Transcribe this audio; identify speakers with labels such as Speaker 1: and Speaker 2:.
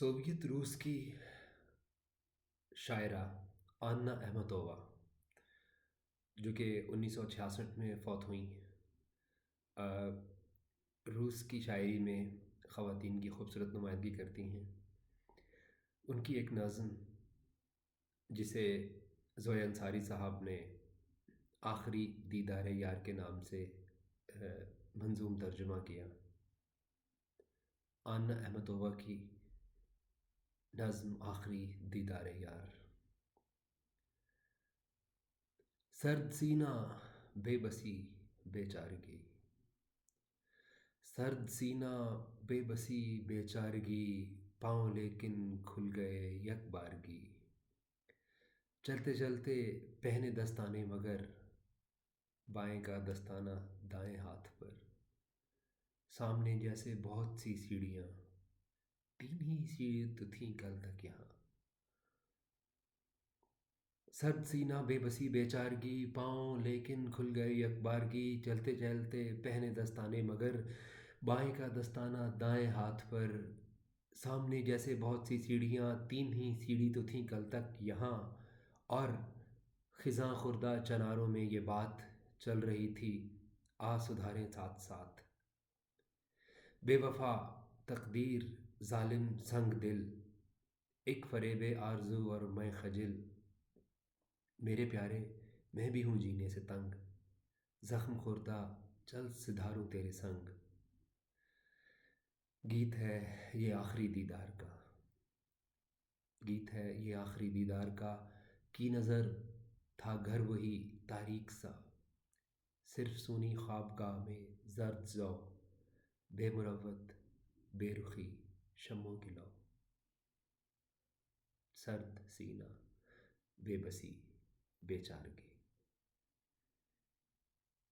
Speaker 1: Soviet रूस की शायरा आन्ना अहमतोवा जो कि 1966 में फ़ौत हुई। अ, रूस की शायरी में ख़वातीन की खूबसूरत नुमाइंदगी करती हैं। उनकी एक नज़्म जिसे ज़ोया अंसारी साहब ने आखिरी दीदार यार के नाम से मंजूम तर्जुमा किया। आन्ना अहमतोवा की नज़्म आखिरी दीदार यार। सर्द सीना बेबसी बेचारगी, सर्द सीना बेबसी बेचारगी, पाँव लेकिन खुल गए यक बारगी। चलते चलते पहने दस्ताने मगर, बाएं का दस्ताना दाएं हाथ पर। सामने जैसे बहुत सी सीढ़ियाँ, तीन ही सीढ़ी तो थीं कल तक यहाँ। सर्द सीना बेबसी बेचारगी, पाँव लेकिन खुल गए यकबारगी। चलते चलते पहने दस्ताने मगर, बाएं का दस्ताना दाएं हाथ पर। सामने जैसे बहुत सी सीढ़ियाँ, तीन ही सीढ़ी तो थीं कल तक यहाँ। और खिज़ां खुर्दा चनारों में ये बात चल रही थी, आ सुधारें साथ साथ। बेवफा तकदीर जालिम संग दिल, एक फरेबे आरज़ू और मैं खजिल। मेरे प्यारे मैं भी हूँ जीने से तंग, ज़ख्म खुर्दा चल सिधारूं तेरे संग। गीत है ये आखिरी दीदार का, गीत है ये आखिरी दीदार का। की नज़र था घर वही तारीक सा, सिर्फ सूनी ख्वाबगाह में जर्द ज़ौ। बेमुरवत बेरुखी शम्मों की लौ, सर्द सीना बेबसी बेचारगी।